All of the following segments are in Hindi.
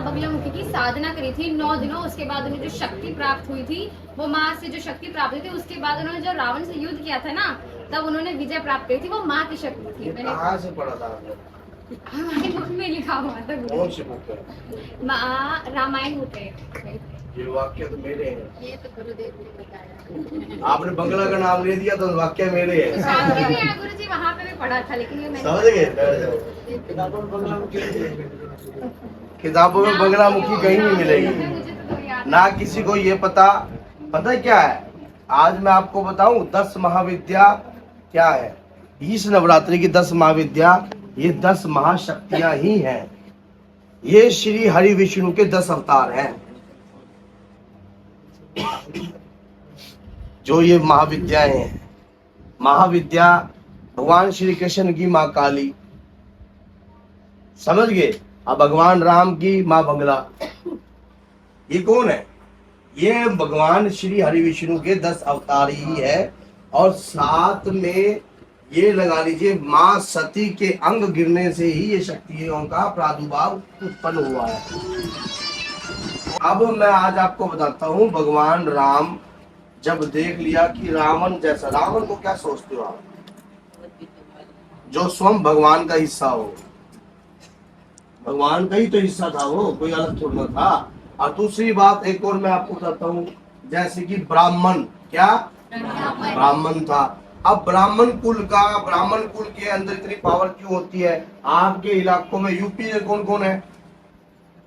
बगलामुखी की साधना करी थी 9 दिनों। उसके बाद उन्हें जो शक्ति प्राप्त हुई थी, वो माँ से जो शक्ति प्राप्त हुई थी, उसके बाद उन्होंने जो रावण से युद्ध किया था ना, तब उन्होंने विजय प्राप्त करी थी। वो माँ की शक्ति थी। मैंने कहाँ से पढ़ा था आपने? हमारी बुक में लिखा हुआ था। कौन सी बुक है? रामायण होते हैं। ये वाक्य तो मेरे हैं। ये तो गुरुदेव ने बताया। आपने बंगला का नाम ले दिया तो वाक्य मेरे हैं। शांति भी है गुरु जी, वहाँ पे भी पढ़ा था, लेकिन ये मैंने समझ गए? किताबों में बंगलामुखी कहीं नहीं मिलेगी। मुझे तो याद ना किसी को ये पता क्या है। आज मैं आपको बताऊं 10 महाविद्या क्या है। इस नवरात्रि की 10 महाविद्या, ये 10 महाशक्तियां ही हैं। ये श्री हरि विष्णु के 10 अवतार हैं। जो ये महाविद्याएं हैं, महाविद्या भगवान श्री कृष्ण की माँ काली, समझ गए? अब भगवान राम की माँ बंगला। ये कौन है? ये भगवान श्री हरि विष्णु के 10 अवतार ही है। और साथ में ये लगा लीजिए माँ सती के अंग गिरने से ही ये शक्तियों का प्रादुर्भाव उत्पन्न हुआ है। अब मैं आज आपको बताता हूँ, भगवान राम जब देख लिया कि रावण जैसा, रावण को क्या सोचते हो आप? जो स्वयं भगवान का हिस्सा हो, भगवान का ही तो हिस्सा था वो, कोई अलग थोड़ा था। और दूसरी बात एक और मैं आपको बताता हूँ, जैसे कि ब्राह्मण, क्या ब्राह्मण था। अब ब्राह्मण कुल के अंदर इतनी पावर क्यों होती है? आपके इलाकों में यूपी में कौन कौन है?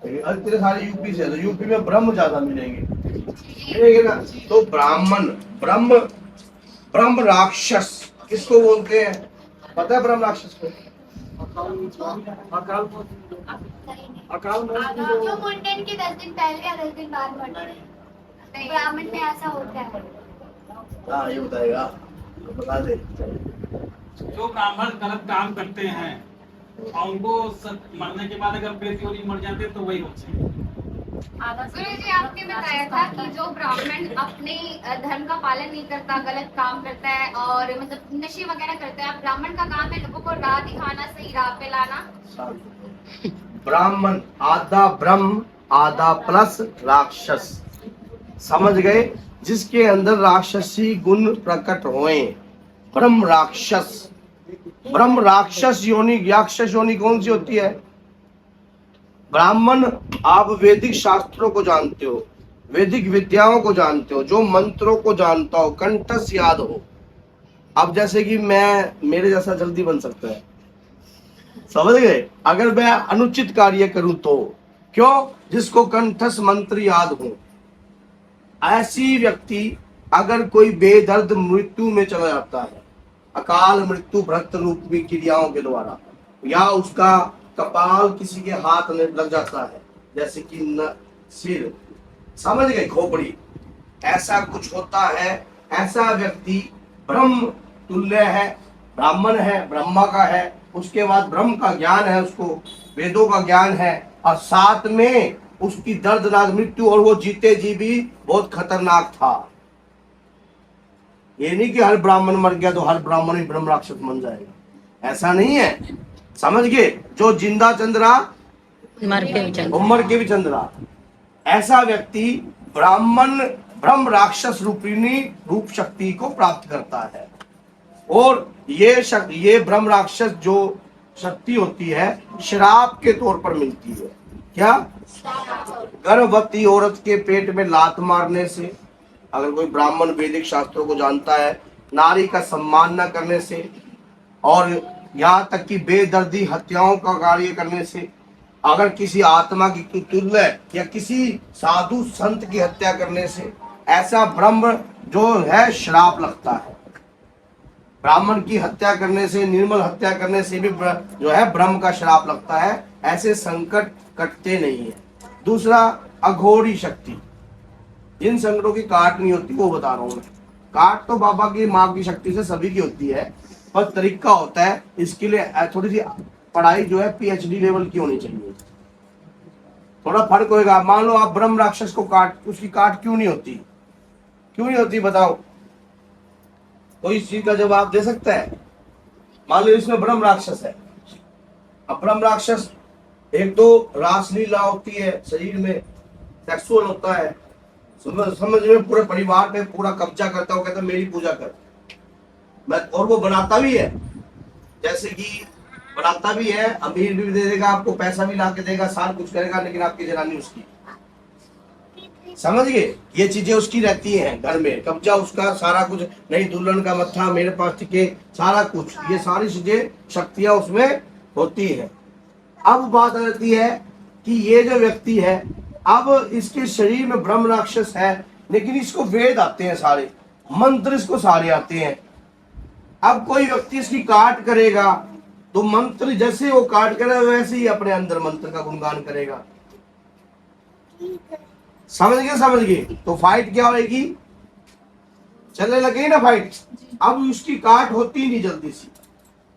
इतने सारे यूपी से, तो यूपी में ब्रह्म ज्यादा मिलेंगे ना। तो ब्राह्मण, ब्रह्म राक्षस किसको बोलते हैं? पता है ब्रह्म राक्षस को? अकाल जो मुंडन के 10 दिन पहले या 10 दिन बाद मरते हैं, ब्राह्मण में ऐसा होता है। हाँ, ये बताएगा, बता दे। जो ब्राह्मण गलत काम करते हैं और उनको मरने के बाद अगर प्रेत योनि मर जाते तो वही होते हैं। गुरु जी, आपने बताया था कि जो ब्राह्मण अपने धर्म का पालन नहीं करता, गलत काम करता है और मतलब नशे वगैरह करता है, ब्राह्मण का काम है लोगों को राह दिखाना, सही राह पे लाना। ब्राह्मण आधा ब्रह्म आधा प्लस राक्षस, समझ गए? जिसके अंदर राक्षसी गुण प्रकट हुए, ब्रह्म राक्षस। ब्रह्म राक्षस योनि, राक्षस योनि कौन सी होती है? ब्राह्मण, आप वैदिक शास्त्रों को जानते हो, वैदिक विद्याओं को जानते हो, जो मंत्रों को जानता हो, कंठस्थ याद हो। अब जैसे कि मेरे जैसा जल्दी बन सकता है, समझ गए? अगर मैं अनुचित कार्य करूं तो क्यों? जिसको कंठस्थ मंत्र याद हो। ऐसी व्यक्ति अगर कोई बेदर्द मृत्यु में चला जाता है, अकाल मृत्यु भ्रत रूपी क्रियाओं के द्वारा, या उसका कपाल किसी के हाथ में लग जाता है, जैसे कि सिर, समझ गए, खोपड़ी, ऐसा कुछ होता है, ऐसा व्यक्ति ब्रह्म तुल्य है, ब्राह्मण है, ब्रह्मा का है, उसके बाद ब्रह्म का ज्ञान है, उसको वेदों का ज्ञान है, और साथ में उसकी दर्दनाक मृत्यु, और वो जीते जी भी बहुत खतरनाक था। ये नहीं कि हर ब्राह्मण मर गया तो हर ब्राह्मण ही ब्रह्म राक्षस बन जाएगा, ऐसा नहीं है, समझ गए? जो जिंदा चंद्रा उमर के भी चंद्रा, ऐसा व्यक्ति ब्रह्म राक्षस रूपिणी रूप शक्ति को प्राप्त करता है। और ये ब्रह्म राक्षस जो शक्ति होती है, श्राप के तौर पर मिलती है। क्या? गर्भवती औरत के पेट में लात मारने से, अगर कोई ब्राह्मण वैदिक शास्त्रों को जानता है, नारी का सम्मान न करने से, और यहाँ तक कि बेदर्दी हत्याओं का कार्य करने से, अगर किसी आत्मा की तुल्य या किसी साधु संत की हत्या करने से, ऐसा ब्रह्म जो है श्राप लगता है। ब्राह्मण की हत्या करने से, निर्मल हत्या करने से भी जो है ब्रह्म का श्राप लगता है। ऐसे संकट कटते नहीं है। दूसरा, अघोरी शक्ति, जिन संकटों की काट नहीं होती वो बता रहा हूं मैं। काट तो बाबा की माँ की शक्ति से सभी की होती है, पर तरीका होता है। इसके लिए थोड़ी सी पढ़ाई जो है पीएचडी लेवल की होनी चाहिए, थोड़ा फर्क होगा। मान लो आप ब्रह्म राक्षस को उसकी काट क्यों नहीं होती? क्यों नहीं होती बताओ? कोई इस चीज का जवाब दे सकता है? मान लो इसमें ब्रह्म राक्षस है, अब ब्रह्म राक्षस एक तो रासलीला होती है, शरीर में सेक्सुअल होता है, समझ में पूरे परिवार पे पूरा कब्जा करता है, वो कहता है मेरी पूजा कर। मैं और वो बनाता भी है, जैसे कि बनाता भी है, अमीर भी दे देगा आपको, पैसा भी ला के देगा, सारा कुछ करेगा, लेकिन आपकी जनानी उसकी। समझ गए? ये चीजें उसकी रहती हैं घर में, कब्जा उसका, सारा कुछ, नहीं दुल्हन का मत्था मेरे पास टिके, सारा कुछ, ये सारी चीजें शक्तियां उसमें होती है। अब बात आती है कि ये जो व्यक्ति है, अब इसके शरीर में ब्रह्म राक्षस है, लेकिन इसको वेद आते हैं सारे, मंत्र इसको सारे आते हैं। अब कोई व्यक्ति इसकी काट करेगा तो मंत्र जैसे वो काट करेगा वैसे ही अपने अंदर मंत्र का गुणगान करेगा। समझ गए? तो फाइट क्या होगी? चलने लगे ना फाइट। अब उसकी काट होती नहीं जल्दी सी,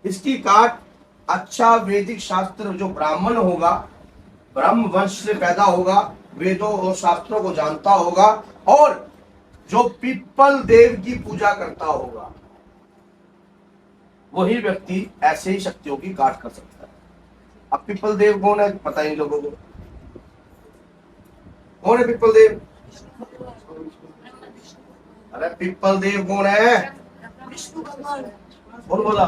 इसकी काट अच्छा वैदिक शास्त्र, जो ब्राह्मण होगा, ब्रह्म वंश से पैदा होगा, वेदों और शास्त्रों को जानता होगा, और जो पिप्पल देव की पूजा करता होगा, वही व्यक्ति ऐसे ही शक्तियों की काट कर सकता है। अब पिप्पल देव कौन है पता ही लोगों को, कौन है पिप्पल देव? अरे पिप्पल देव कौन है? कौन बोला?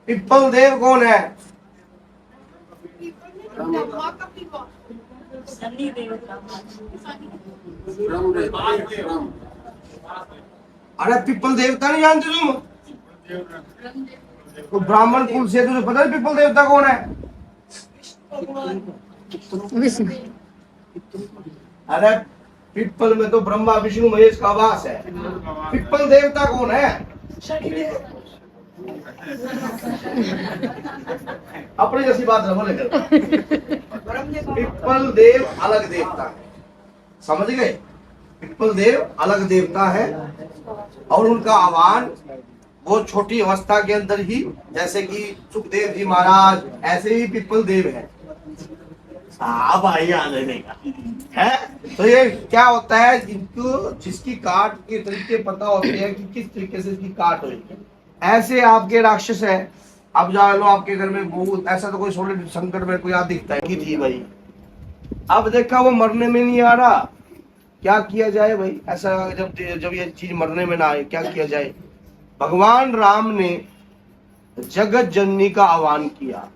पिप्पल देव कौन है? अरे पिप्पल देवता नहीं जानते तुम? तो ब्राह्मण कुल से तुझे पता है पिप्पल देवता कौन है? अरे पिप्पल में तो ब्रह्मा विष्णु महेश का वास है, पिप्पल देवता कौन है? अपनी जैसी बात न बोले कर। पिप्पल देव अलग देवता है, समझ गए? पिप्पल देव अलग देवता है, और उनका आह्वान वो छोटी अवस्था के अंदर ही, जैसे कि सुखदेव जी महाराज, ऐसे ही पिप्पल देव है। हाँ भाई आने देगा है। तो ये क्या होता है, जिनको जिसकी काट के तरीके पता होते हैं कि किस तरीके से इसकी काट हुई, ऐसे आपके राक्षस है। अब जा लो आपके घर में भूत, ऐसा तो कोई सोलह संकट में कोई याद दिखता है कि थी भाई, अब देखा वो मरने में नहीं आ रहा, क्या किया जाए भाई? ऐसा जब ये चीज मरने में ना आए, क्या किया जाए? भगवान राम ने जगत जननी का आह्वान किया।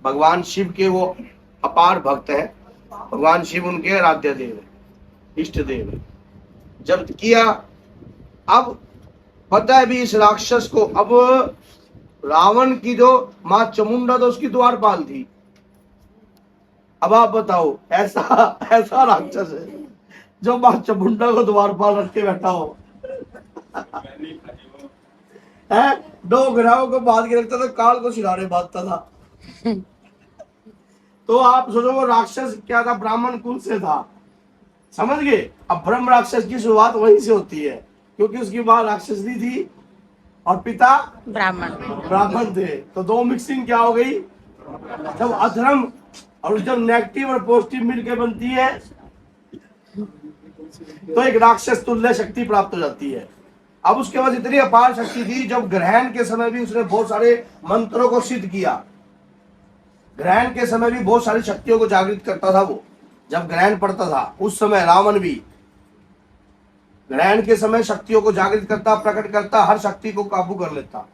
भगवान शिव के वो अपार भक्त है, भगवान शिव उनके आराध्य देव है, इष्ट देव है। जब किया, अब पता है भी इस राक्षस को, अब रावण की जो मां चामुंडा तो उसकी द्वारपाल थी। अब आप बताओ, ऐसा राक्षस है जो मां चामुंडा को द्वारपाल रख के बैठा हो है? दो ग्रहों को बांध के रखता था, काल को सिरारे बांधता था। तो आप सोचो वो राक्षस क्या था? ब्राह्मण कुल से था, समझ गए? अब ब्रह्म राक्षस की शुरुआत वहीं से होती है, क्योंकि उसकी मां राक्षसी थी और पिता ब्राह्मण थे। तो दो मिक्सिंग क्या हो गई? जब अधर्म और जब नेगेटिव और पॉजिटिव मिलकर बनती है तो एक राक्षस तुल्य शक्ति प्राप्त हो जाती है। अब उसके बाद इतनी अपार शक्ति थी, जब ग्रहण के समय भी उसने बहुत सारे मंत्रों को सिद्ध किया। ग्रहण के समय भी बहुत सारी शक्तियों को जागृत करता था वो। जब ग्रहण पड़ता था उस समय रावण भी ग्रहण के समय शक्तियों को जागृत करता, प्रकट करता, हर शक्ति को काबू कर लेता।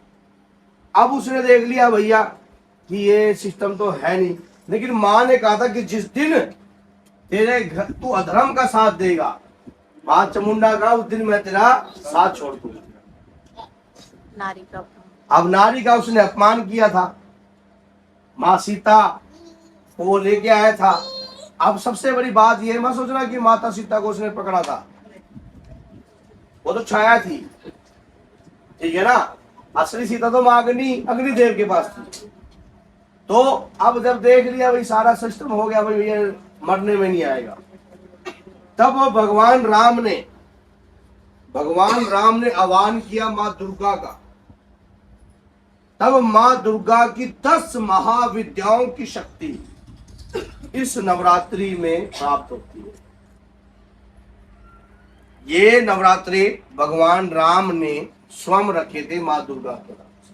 अब उसने देख लिया भैया कि ये सिस्टम तो है नहीं, लेकिन मां ने कहा था कि जिस दिन तेरे घर तू अधर्म का साथ देगा, मां चामुंडा का, उस दिन मैं तेरा साथ छोड़ दूंगा। अब नारी का उसने अपमान किया था, मां सीता को लेके आया था। अब सबसे बड़ी बात यह मत सोचना कि माता सीता को उसने पकड़ा था, वो तो छाया थी, ठीक है ना? असली सीता तो मां अग्निदेव के पास थी। तो अब जब देख लिया भाई सारा सिस्टम हो गया, भाई ये मरने में नहीं आएगा, तब भगवान राम ने आह्वान किया मां दुर्गा का। तब मां दुर्गा की 10 महाविद्याओं की शक्ति इस नवरात्रि में प्राप्त होती है। ये नवरात्रि भगवान राम ने स्वयं रखे थे मां दुर्गा के नाम से,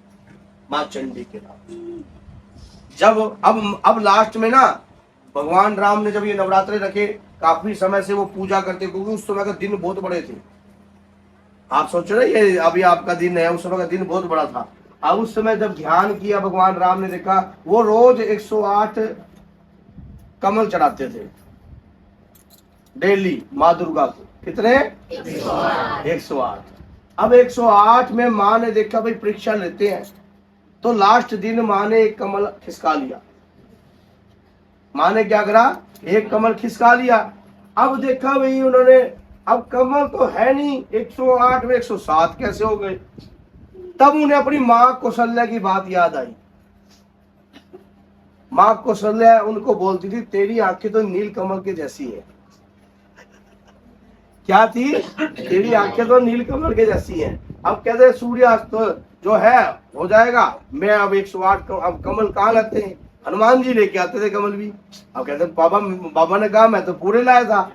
मां चंडी के नाम से। जब अब लास्ट में ना भगवान राम ने जब ये नवरात्रे रखे, काफी समय से वो पूजा करते, क्योंकि उस समय का दिन बहुत बड़े थे। आप सोच रहे ये अभी आपका दिन है, उस समय का दिन बहुत बड़ा था। अब उस समय जब ध्यान किया भगवान राम ने, देखा वो रोज 108 कमल चढ़ाते थे डेली माँ दुर्गा को। कितने? 108। अब 108 में माँ ने देखा भाई परीक्षा लेते हैं, तो लास्ट दिन माँ ने एक कमल खिसका लिया। माँ ने क्या करा? एक कमल खिसका लिया। अब देखा भाई उन्होंने, अब कमल तो है नहीं, 108 में 107 कैसे हो गए? तब उन्हें अपनी माँ कौशल्या की बात याद आई। माँ कौशल्या उनको बोलती थी, तेरी आंखें तो नील कमल के जैसी है। क्या थी? तेरी आंखें तो नील कमल के जैसी हैं। अब कहते सूर्यास्त जो है हो जाएगा, मैं अब 108 अब कमल कहाँ लाते हैं? हनुमान जी लेके आते थे कमल भी। अब कहते बाबा ने कहा मैं तो पूरे लाया था।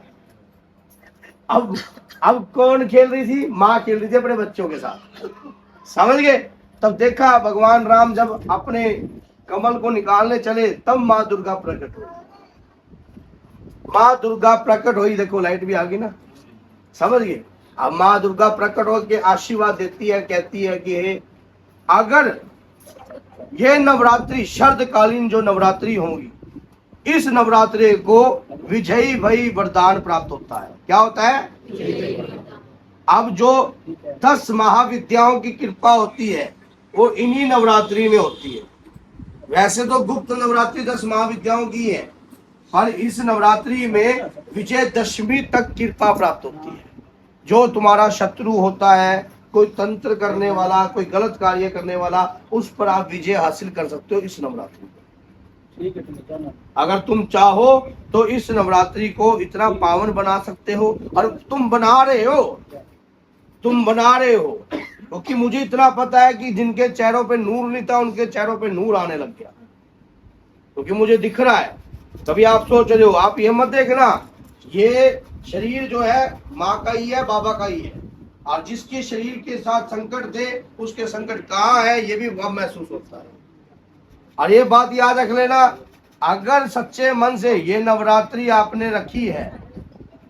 अब कौन खेल रही थी? माँ खेल रही थी अपने बच्चों के साथ। समझ गए? तब देखा भगवान राम जब अपने कमल को निकालने चले, तब माँ दुर्गा प्रकट हुई। माँ दुर्गा प्रकट हुई, देखो लाइट भी आ गई ना, समझ गए? अब माँ दुर्गा प्रकट होकर आशीर्वाद देती है, कहती है कि हे, अगर ये नवरात्रि शरदकालीन जो नवरात्रि होंगी, इस नवरात्रि को विजयी भई वरदान प्राप्त होता है। क्या होता है? अब जो 10 महाविद्याओं की कृपा होती है वो इन्हीं नवरात्रि में होती है। वैसे तो गुप्त नवरात्रि 10 महाविद्याओं की है, पर इस नवरात्रि में विजयदशमी तक कृपा प्राप्त होती है। जो तुम्हारा शत्रु होता है, कोई तंत्र करने वाला, कोई गलत कार्य करने वाला, उस पर आप विजय हासिल कर सकते हो इस नवरात्रि में। अगर तुम चाहो तो इस नवरात्रि को इतना पावन बना सकते हो, और तुम बना रहे हो क्योंकि मुझे इतना पता है कि जिनके चेहरों पे नूर नहीं था, उनके चेहरों पे नूर आने लग गया, क्योंकि मुझे दिख रहा है। तभी आप सोच रहे हो, आप ये मत देखना ये शरीर जो है माँ का ही है, बाबा का ही है, और जिसके शरीर के साथ संकट थे उसके संकट कहाँ है ये भी वह महसूस होता है। और ये बात याद रख लेना, अगर सच्चे मन से ये नवरात्रि आपने रखी है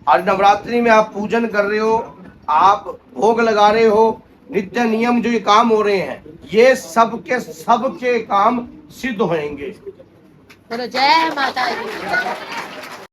और नवरात्रि में आप पूजन कर रहे हो, आप भोग लगा रहे हो, नित्य नियम जो ये काम हो रहे हैं, ये सबके काम सिद्ध होंगे। जय माता दी।